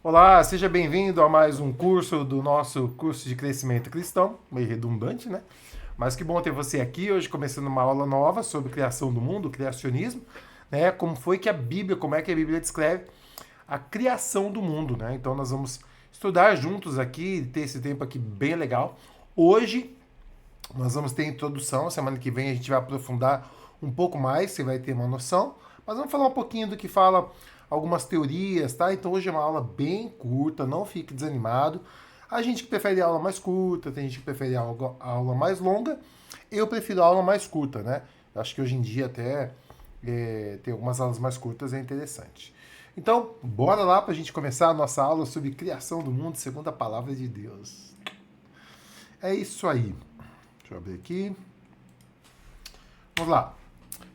Olá, seja bem-vindo a mais um curso do nosso curso de crescimento cristão, meio redundante, né? Mas que bom ter você aqui hoje, começando uma aula nova sobre criação do mundo, criacionismo, né? Como é que a Bíblia descreve a criação do mundo, né? Então nós vamos estudar juntos aqui, ter esse tempo aqui bem legal. Hoje nós vamos ter introdução, semana que vem a gente vai aprofundar um pouco mais, você vai ter uma noção. Mas vamos falar um pouquinho do que fala algumas teorias, tá? Então hoje é uma aula bem curta, não fique desanimado. A gente que prefere a aula mais curta, tem gente que prefere a aula mais longa. Eu prefiro a aula mais curta, né? Acho que hoje em dia até ter algumas aulas mais curtas é interessante. Então, bora lá para a gente começar a nossa aula sobre criação do mundo segundo a palavra de Deus. É isso aí. Deixa eu abrir aqui. Vamos lá.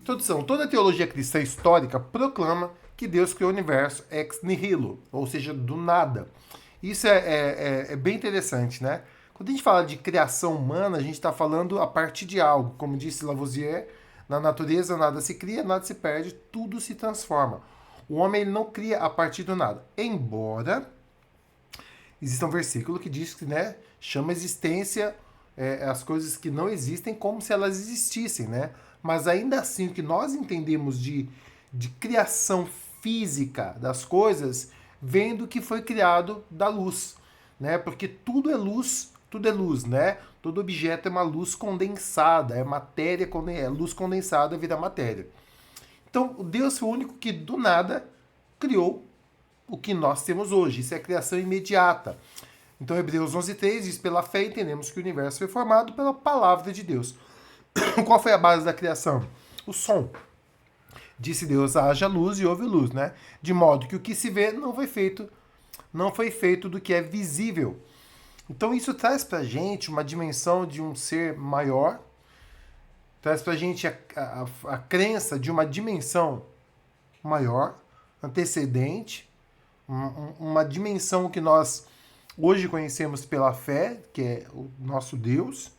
Introdução. Toda a teologia cristã histórica proclama que Deus criou o universo ex nihilo, ou seja, do nada. Isso é bem interessante, né? Quando a gente fala de criação humana, a gente está falando a partir de algo. Como disse Lavoisier, na natureza nada se cria, nada se perde, tudo se transforma. O homem ele não cria a partir do nada. Embora exista um versículo que diz que, né, chama a existência as coisas que não existem como se elas existissem, né? Mas ainda assim, o que nós entendemos de criação física das coisas vem do que foi criado da luz, né? Porque tudo é luz, né? Todo objeto é uma luz condensada, é matéria, é luz condensada vira matéria. Então, Deus foi o único que do nada criou o que nós temos hoje. Isso é criação imediata. Então, Hebreus 11:3 diz: pela fé entendemos que o universo foi formado pela palavra de Deus. Qual foi a base da criação? O som. Disse Deus: haja luz e houve luz, né? De modo que o que se vê não foi feito do que é visível. Então isso traz pra gente uma dimensão de um ser maior, traz pra gente a crença de uma dimensão maior, antecedente, uma dimensão que nós hoje conhecemos pela fé, que é o nosso Deus,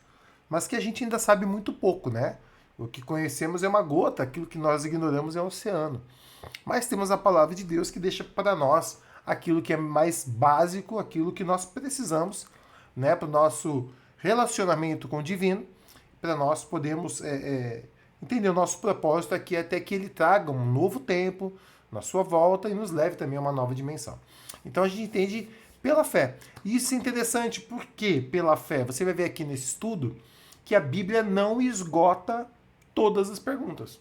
mas que a gente ainda sabe muito pouco, né? O que conhecemos é uma gota, aquilo que nós ignoramos é um oceano. Mas temos a palavra de Deus que deixa para nós aquilo que é mais básico, aquilo que nós precisamos, né, para o nosso relacionamento com o divino, para nós podermos entender o nosso propósito aqui até que ele traga um novo tempo na sua volta e nos leve também a uma nova dimensão. Então a gente entende pela fé. E isso é interessante porque pela fé, você vai ver aqui nesse estudo que a Bíblia não esgota todas as perguntas.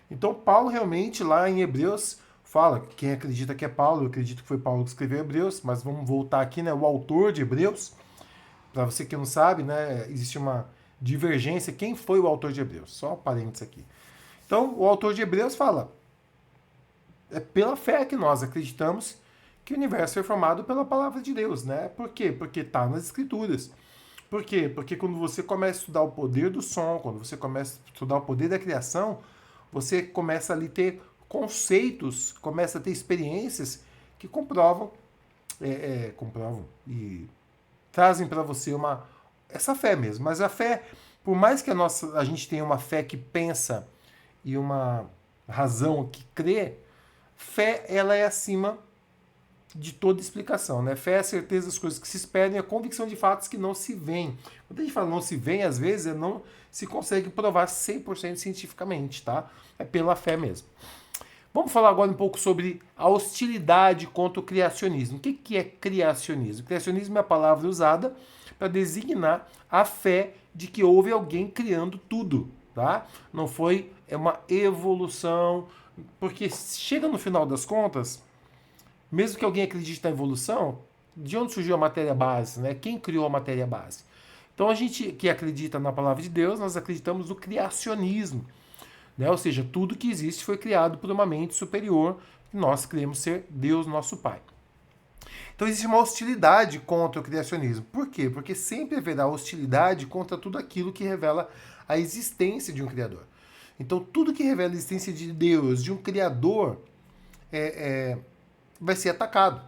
Então Paulo realmente lá em Hebreus fala, quem acredita que é Paulo, eu acredito que foi Paulo que escreveu Hebreus, mas vamos voltar aqui, né, o autor de Hebreus, para você que não sabe, né, existe uma divergência, quem foi o autor de Hebreus? Só um parênteses aqui. Então, o autor de Hebreus fala, é pela fé que nós acreditamos que o universo foi formado pela palavra de Deus, né? Por quê? Porque está nas escrituras. Por quê? Porque quando você começa a estudar o poder do som, quando você começa a estudar o poder da criação, você começa ali a ter conceitos, começa a ter experiências que comprovam e trazem para você essa fé mesmo. Mas a fé, por mais que a gente tenha uma fé que pensa e uma razão que crê, fé ela é acima de toda explicação, né? Fé é a certeza das coisas que se esperam e a convicção de fatos que não se veem. Quando a gente fala não se veem, às vezes não se consegue provar 100% cientificamente, tá? É pela fé mesmo. Vamos falar agora um pouco sobre a hostilidade contra o criacionismo. O que é criacionismo? Criacionismo é a palavra usada para designar a fé de que houve alguém criando tudo, tá? Não foi uma evolução, porque chega no final das contas, mesmo que alguém acredite na evolução, de onde surgiu a matéria base, né? Quem criou a matéria base? Então a gente que acredita na palavra de Deus, nós acreditamos no criacionismo, né? Ou seja, tudo que existe foi criado por uma mente superior, que nós cremos ser Deus, nosso Pai. Então existe uma hostilidade contra o criacionismo. Por quê? Porque sempre haverá hostilidade contra tudo aquilo que revela a existência de um Criador. Então tudo que revela a existência de Deus, de um Criador, vai ser atacado.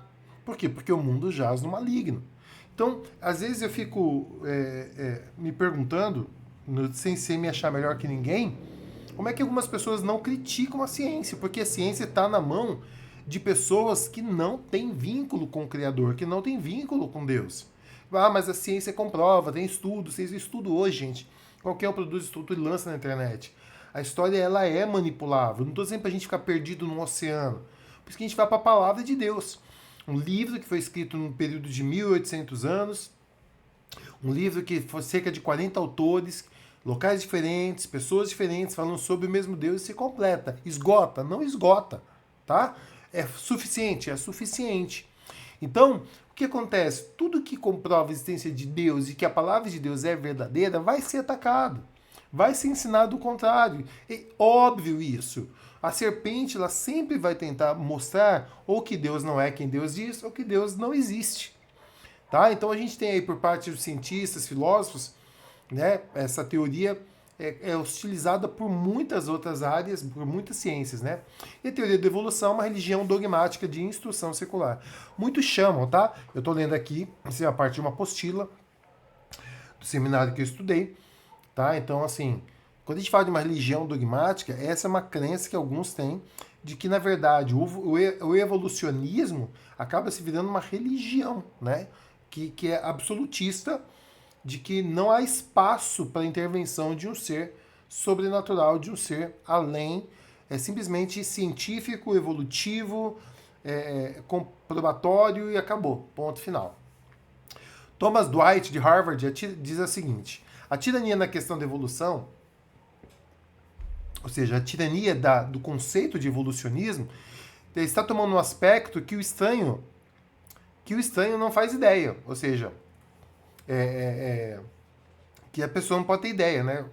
Por quê? Porque o mundo jaz no maligno. Então, às vezes eu fico me perguntando, sem me achar melhor que ninguém, como é que algumas pessoas não criticam a ciência? Porque a ciência está na mão de pessoas que não têm vínculo com o Criador, que não têm vínculo com Deus. Ah, mas a ciência comprova, tem estudo, vocês estudo hoje, gente. Qualquer um produz estudo e lança na internet. A história, ela é manipulável. Não estou dizendo para a gente ficar perdido no oceano. Por isso que a gente vai para a palavra de Deus. Um livro que foi escrito num período de 1800 anos, um livro que foi cerca de 40 autores, locais diferentes, pessoas diferentes, falando sobre o mesmo Deus e se completa. Esgota? Não esgota, tá? É suficiente? É suficiente. Então, o que acontece? Tudo que comprova a existência de Deus e que a palavra de Deus é verdadeira vai ser atacado. Vai ser ensinado o contrário. É óbvio isso. A serpente, ela sempre vai tentar mostrar ou que Deus não é quem Deus diz, ou que Deus não existe. Tá? Então a gente tem aí por parte dos cientistas, filósofos, né, essa teoria é utilizada por muitas outras áreas, por muitas ciências, né? E a teoria da evolução é uma religião dogmática de instrução secular. Muitos chamam, tá? Eu estou lendo aqui, isso é a parte de uma apostila do seminário que eu estudei, tá? Então, assim, quando a gente fala de uma religião dogmática, essa é uma crença que alguns têm de que, na verdade, o evolucionismo acaba se virando uma religião, né? Que é absolutista, de que não há espaço para a intervenção de um ser sobrenatural, de um ser além, simplesmente científico, evolutivo, comprobatório e acabou. Ponto final. Thomas Dwight, de Harvard, diz o seguinte: a tirania na questão da evolução, ou seja, a tirania do conceito de evolucionismo, está tomando um aspecto que o estranho não faz ideia. Ou seja, que a pessoa não pode ter ideia, né?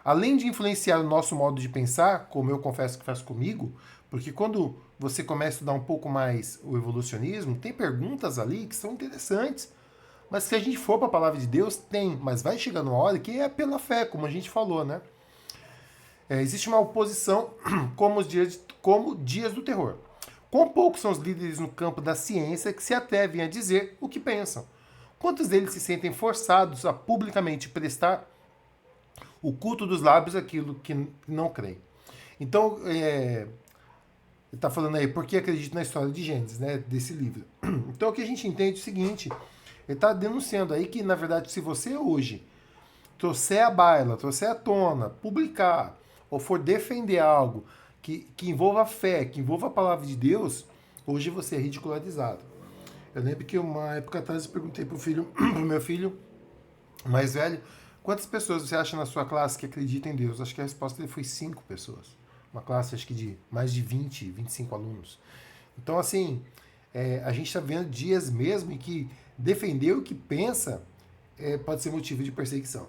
Além de influenciar o nosso modo de pensar, como eu confesso que faz comigo, porque quando você começa a estudar um pouco mais o evolucionismo, tem perguntas ali que são interessantes. Mas se a gente for para a palavra de Deus, tem. Mas vai chegar numa hora que é pela fé, como a gente falou, né? Existe uma oposição como dias do terror. Quão poucos são os líderes no campo da ciência que se atrevem a dizer o que pensam? Quantos deles se sentem forçados a publicamente prestar o culto dos lábios àquilo que não creem? Então, ele está falando aí, por que acredito na história de Gênesis, né, desse livro. Então, o que a gente entende é o seguinte: ele está denunciando aí que, na verdade, se você hoje trouxer à baila, trouxer à tona, publicar, ou for defender algo que envolva a fé, que envolva a palavra de Deus, hoje você é ridicularizado. Eu lembro que uma época atrás eu perguntei pro meu filho mais velho, quantas pessoas você acha na sua classe que acreditam em Deus? Acho que a resposta dele foi 5 pessoas. Uma classe, acho que de mais de 20, 25 alunos. Então, assim, a gente está vendo dias mesmo em que defender o que pensa pode ser motivo de perseguição.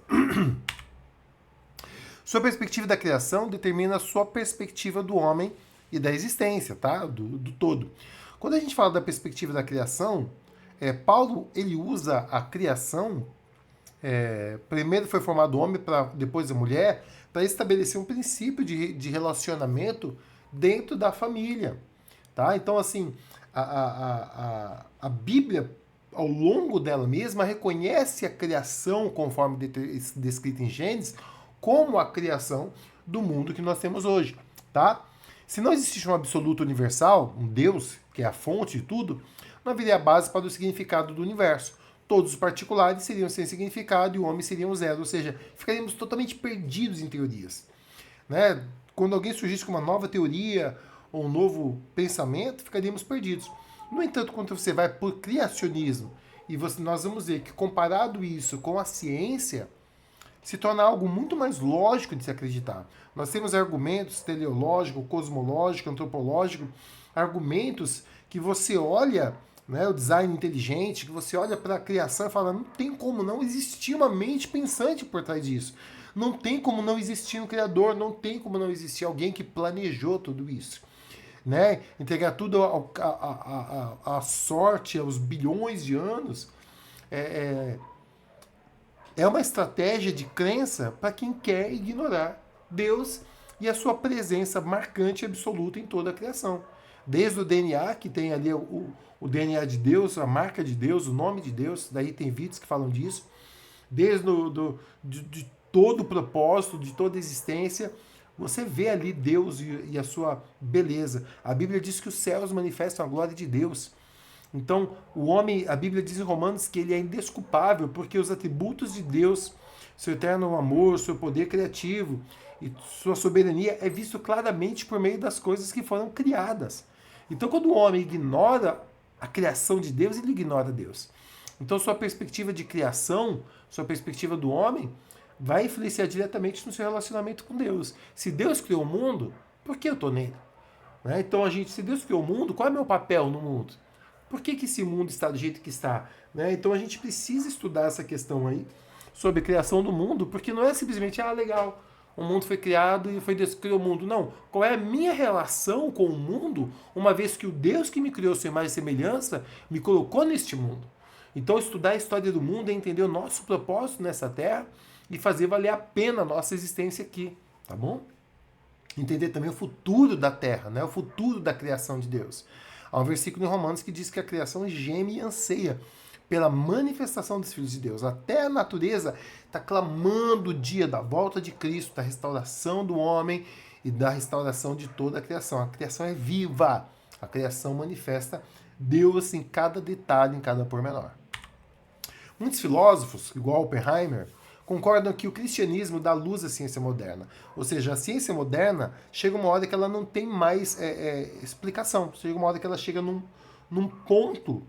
Sua perspectiva da criação determina a sua perspectiva do homem e da existência, tá? Do todo. Quando a gente fala da perspectiva da criação, Paulo ele usa a criação, primeiro foi formado o homem, depois a mulher, para estabelecer um princípio de relacionamento dentro da família. Tá? Então, assim, a Bíblia, ao longo dela mesma, reconhece a criação, conforme descrita em Gênesis, como a criação do mundo que nós temos hoje. Tá? Se não existisse um absoluto universal, um Deus, que é a fonte de tudo, não haveria a base para o significado do universo. Todos os particulares seriam sem significado e o homem seria um zero, ou seja, ficaríamos totalmente perdidos em teorias. Né? Quando alguém surgisse com uma nova teoria ou um novo pensamento, ficaríamos perdidos. No entanto, quando você vai por criacionismo, e nós vamos ver que comparado isso com a ciência, se torna algo muito mais lógico de se acreditar. Nós temos argumentos teleológico, cosmológico, antropológico, argumentos que você olha, né, o design inteligente, que você olha para a criação e fala, não tem como não existir uma mente pensante por trás disso. Não tem como não existir um criador, não tem como não existir alguém que planejou tudo isso. Né? Entregar tudo à sorte, aos bilhões de anos, é uma estratégia de crença para quem quer ignorar Deus e a sua presença marcante e absoluta em toda a criação. Desde o DNA, que tem ali o DNA de Deus, a marca de Deus, o nome de Deus, daí tem vídeos que falam disso, desde de todo o propósito, de toda a existência, você vê ali Deus e a sua beleza. A Bíblia diz que os céus manifestam a glória de Deus. Então, o homem, a Bíblia diz em Romanos que ele é indesculpável, porque os atributos de Deus, seu eterno amor, seu poder criativo e sua soberania é visto claramente por meio das coisas que foram criadas. Então, quando o homem ignora a criação de Deus, ele ignora Deus. Então, sua perspectiva de criação, sua perspectiva do homem, vai influenciar diretamente no seu relacionamento com Deus. Se Deus criou o mundo, por que eu estou nele? Né? Então, se Deus criou o mundo, qual é o meu papel no mundo? Por que esse mundo está do jeito que está? Né? Então, a gente precisa estudar essa questão aí sobre a criação do mundo, porque não é simplesmente, legal, o mundo foi criado e foi Deus que criou o mundo. Não. Qual é a minha relação com o mundo, uma vez que o Deus que me criou sua imagem e semelhança me colocou neste mundo? Então, estudar a história do mundo é entender o nosso propósito nessa terra e fazer valer a pena a nossa existência aqui, tá bom? Entender também o futuro da terra, né? O futuro da criação de Deus. Há um versículo em Romanos que diz que a criação geme e anseia pela manifestação dos filhos de Deus. Até a natureza está clamando o dia da volta de Cristo, da restauração do homem e da restauração de toda a criação. A criação é viva. A criação manifesta Deus em cada detalhe, em cada pormenor. Muitos filósofos, igual Oppenheimer, concordam que o cristianismo dá luz à ciência moderna. Ou seja, a ciência moderna chega uma hora que ela não tem mais explicação. Chega uma hora que ela chega num ponto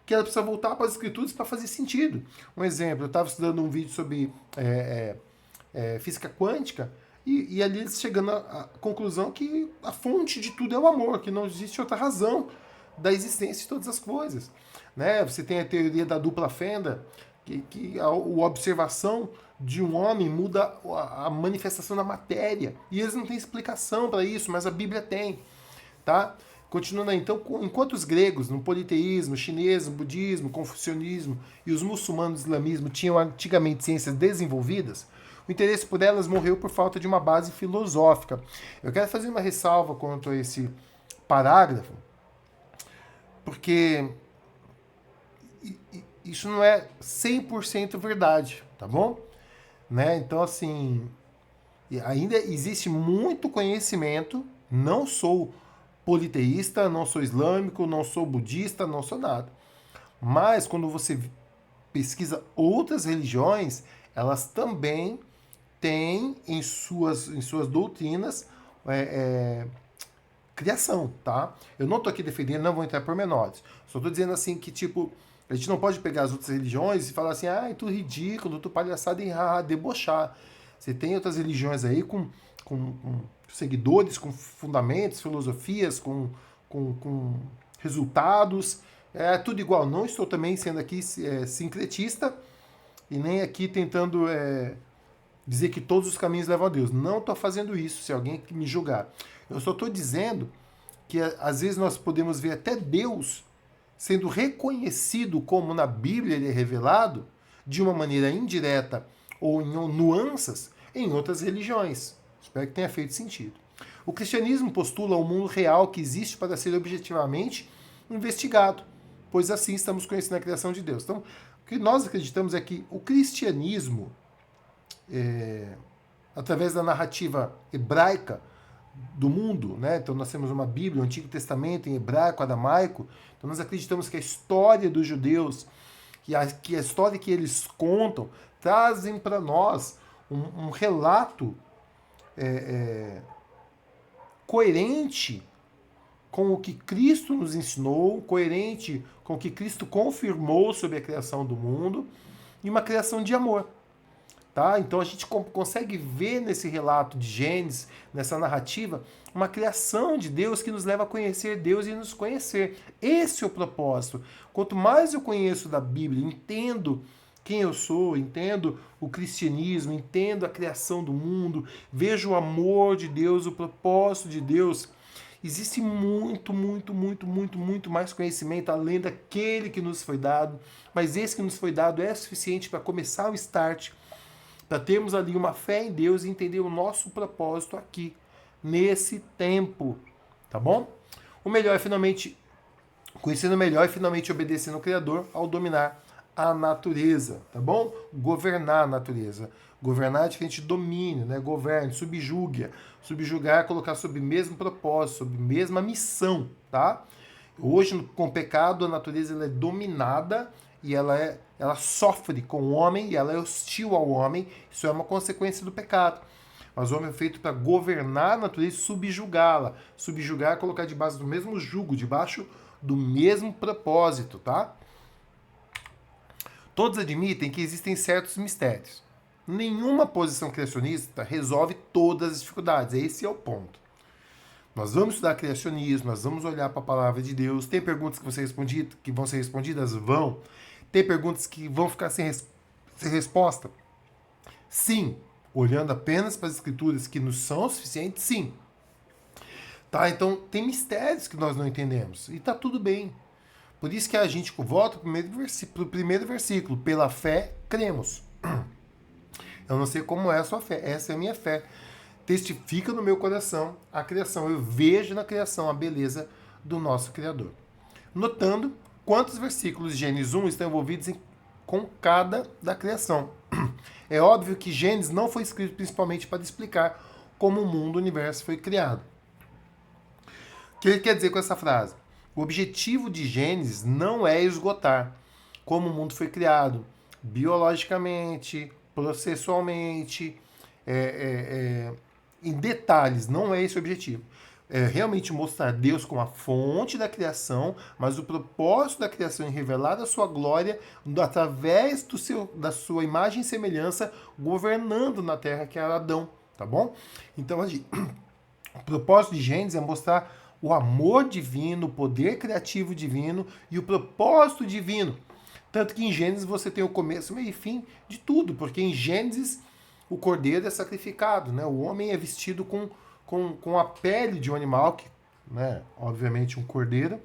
que ela precisa voltar para as escrituras para fazer sentido. Um exemplo, eu estava estudando um vídeo sobre física quântica e ali eles chegando à conclusão que a fonte de tudo é o amor, que não existe outra razão da existência de todas as coisas. Né? Você tem a teoria da dupla fenda, que a observação de um homem muda a manifestação da matéria. E eles não têm explicação para isso, mas a Bíblia tem. Tá? Continuando aí, então, enquanto os gregos, no politeísmo, chinês, no budismo, confucionismo e os muçulmanos do islamismo tinham antigamente ciências desenvolvidas, o interesse por elas morreu por falta de uma base filosófica. Eu quero fazer uma ressalva quanto a esse parágrafo, porque isso não é 100% verdade, tá bom? Né? Então, assim, ainda existe muito conhecimento, não sou politeísta, não sou islâmico, não sou budista, não sou nada. Mas, quando você pesquisa outras religiões, elas também têm em suas doutrinas criação, tá? Eu não estou aqui defendendo, não vou entrar por menores. Só estou dizendo assim que, tipo, a gente não pode pegar as outras religiões e falar assim, é tudo ridículo, tudo palhaçada e debochar. Você tem outras religiões aí com seguidores, com fundamentos, filosofias, com resultados. É tudo igual. Não estou também sendo aqui sincretista e nem aqui tentando dizer que todos os caminhos levam a Deus. Não estou fazendo isso, se alguém me julgar. Eu só estou dizendo que às vezes nós podemos ver até Deus sendo reconhecido como na Bíblia ele é revelado, de uma maneira indireta ou em nuances, em outras religiões. Espero que tenha feito sentido. O cristianismo postula um mundo real que existe para ser objetivamente investigado, pois assim estamos conhecendo a criação de Deus. Então, o que nós acreditamos é que o cristianismo, através da narrativa hebraica do mundo, né? Então nós temos uma Bíblia, o Antigo Testamento em hebraico, aramaico. Então nós acreditamos que a história dos judeus, que a história que eles contam, trazem para nós um relato coerente com o que Cristo nos ensinou, coerente com o que Cristo confirmou sobre a criação do mundo, e uma criação de amor. Tá? Então a gente consegue ver nesse relato de Gênesis, nessa narrativa, uma criação de Deus que nos leva a conhecer Deus e nos conhecer. Esse é o propósito. Quanto mais eu conheço da Bíblia, entendo quem eu sou, entendo o cristianismo, entendo a criação do mundo, vejo o amor de Deus, o propósito de Deus, existe muito mais conhecimento além daquele que nos foi dado, mas esse que nos foi dado é suficiente para começar o start, para termos ali uma fé em Deus e entender o nosso propósito aqui, nesse tempo, tá bom? O melhor é finalmente, conhecendo melhor e finalmente obedecendo ao Criador ao dominar a natureza, tá bom? Governar a natureza. Governar é diferente de domínio, né? Governe, subjugue. Subjugar é colocar sob o mesmo propósito, sob a mesma missão, tá? Hoje, com o pecado, a natureza ela é dominada e ela sofre com o homem e ela é hostil ao homem. Isso é uma consequência do pecado. Mas o homem é feito para governar a natureza e subjugá-la. Subjugar é colocar debaixo do mesmo jugo, debaixo do mesmo propósito, tá? Todos admitem que existem certos mistérios. Nenhuma posição criacionista resolve todas as dificuldades. Esse é o ponto. Nós vamos estudar criacionismo, nós vamos olhar para a palavra de Deus. Tem perguntas que vão ser respondidas? Vão. Tem perguntas que vão ficar sem resposta? Sim. Olhando apenas para as escrituras que nos são suficientes? Sim. Tá? Então, tem mistérios que nós não entendemos. E tá tudo bem. Por isso que a gente volta para o primeiro versículo. Pela fé, cremos. Eu não sei como é a sua fé. Essa é a minha fé. Testifica no meu coração a criação. Eu vejo na criação a beleza do nosso Criador. Notando quantos versículos de Gênesis 1 estão envolvidos com cada da criação. É óbvio que Gênesis não foi escrito principalmente para explicar como o mundo, o universo foi criado. O que ele quer dizer com essa frase? O objetivo de Gênesis não é esgotar como o mundo foi criado, biologicamente, processualmente, em detalhes, não é esse o objetivo. É realmente mostrar Deus como a fonte da criação, mas o propósito da criação em revelar a sua glória através da sua imagem e semelhança, governando na terra, que era Adão, tá bom? Então, o propósito de Gênesis é mostrar o amor divino, o poder criativo divino e o propósito divino. Tanto que em Gênesis você tem o começo, meio e fim de tudo, porque em Gênesis o cordeiro é sacrificado, né? O homem é vestido com a pele de um animal, que, né, obviamente um cordeiro,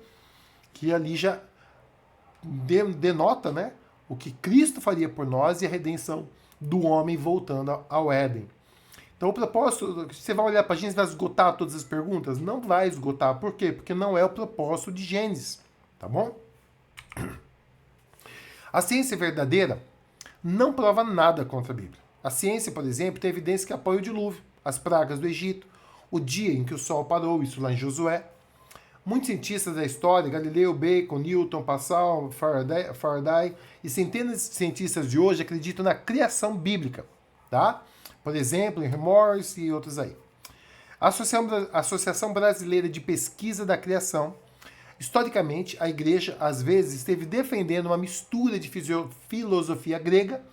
que ali já denota, né, o que Cristo faria por nós e a redenção do homem voltando ao Éden. Então o propósito, você vai olhar para Gênesis e vai esgotar todas as perguntas? Não vai esgotar. Por quê? Porque não é o propósito de Gênesis, tá bom? A ciência verdadeira não prova nada contra a Bíblia. A ciência, por exemplo, tem evidência que apoia o dilúvio, as pragas do Egito, o dia em que o sol parou, isso lá em Josué. Muitos cientistas da história, Galileu, Bacon, Newton, Pascal, Faraday e centenas de cientistas de hoje acreditam na criação bíblica, tá? Por exemplo, Henry Morris e outros aí. A Associação Brasileira de Pesquisa da Criação, historicamente, a igreja às vezes esteve defendendo uma mistura de filosofia grega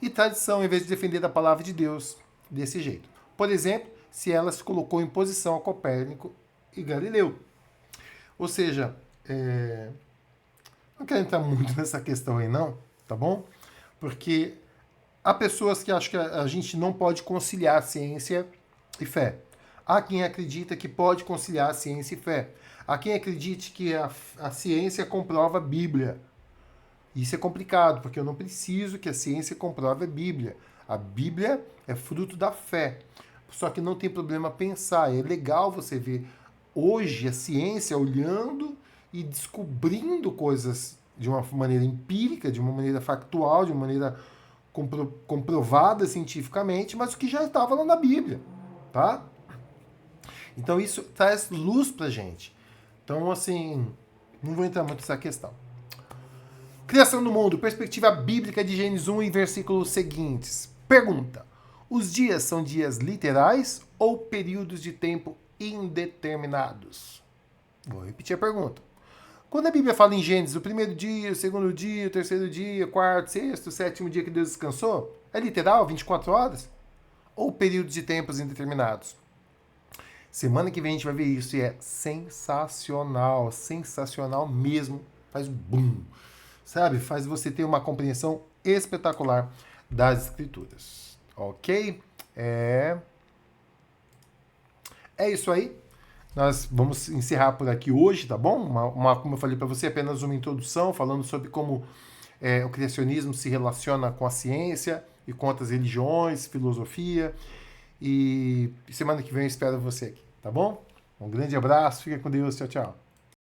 e tradição, em vez de defender a palavra de Deus desse jeito. Por exemplo, se ela se colocou em posição a Copérnico e Galileu. Ou seja, não quero entrar muito nessa questão aí não, tá bom? Porque há pessoas que acham que a gente não pode conciliar ciência e fé. Há quem acredita que pode conciliar ciência e fé. Há quem acredite que a ciência comprova a Bíblia. Isso é complicado, porque eu não preciso que a ciência comprove a Bíblia. A Bíblia é fruto da fé. Só que não tem problema pensar. É legal você ver hoje a ciência olhando e descobrindo coisas de uma maneira empírica, de uma maneira factual, de uma maneira comprovada cientificamente, mas o que já estava lá na Bíblia, tá? Então isso traz luz pra gente. Então, assim, não vou entrar muito nessa questão. Criação do mundo, perspectiva bíblica de Gênesis 1 e versículos seguintes. Pergunta: os dias são dias literais ou períodos de tempo indeterminados? Vou repetir a pergunta. Quando a Bíblia fala em Gênesis, o primeiro dia, o segundo dia, o terceiro dia, o quarto, sexto, o sétimo dia que Deus descansou, é literal, 24 horas? Ou períodos de tempos indeterminados? Semana que vem a gente vai ver isso e é sensacional, sensacional mesmo. Faz boom, sabe? Faz você ter uma compreensão espetacular das Escrituras. Ok? É isso aí. Nós vamos encerrar por aqui hoje, tá bom? Como eu falei para você, apenas uma introdução, falando sobre como o criacionismo se relaciona com a ciência e com outras religiões, filosofia. E semana que vem eu espero você aqui, tá bom? Um grande abraço, fica com Deus, tchau, tchau.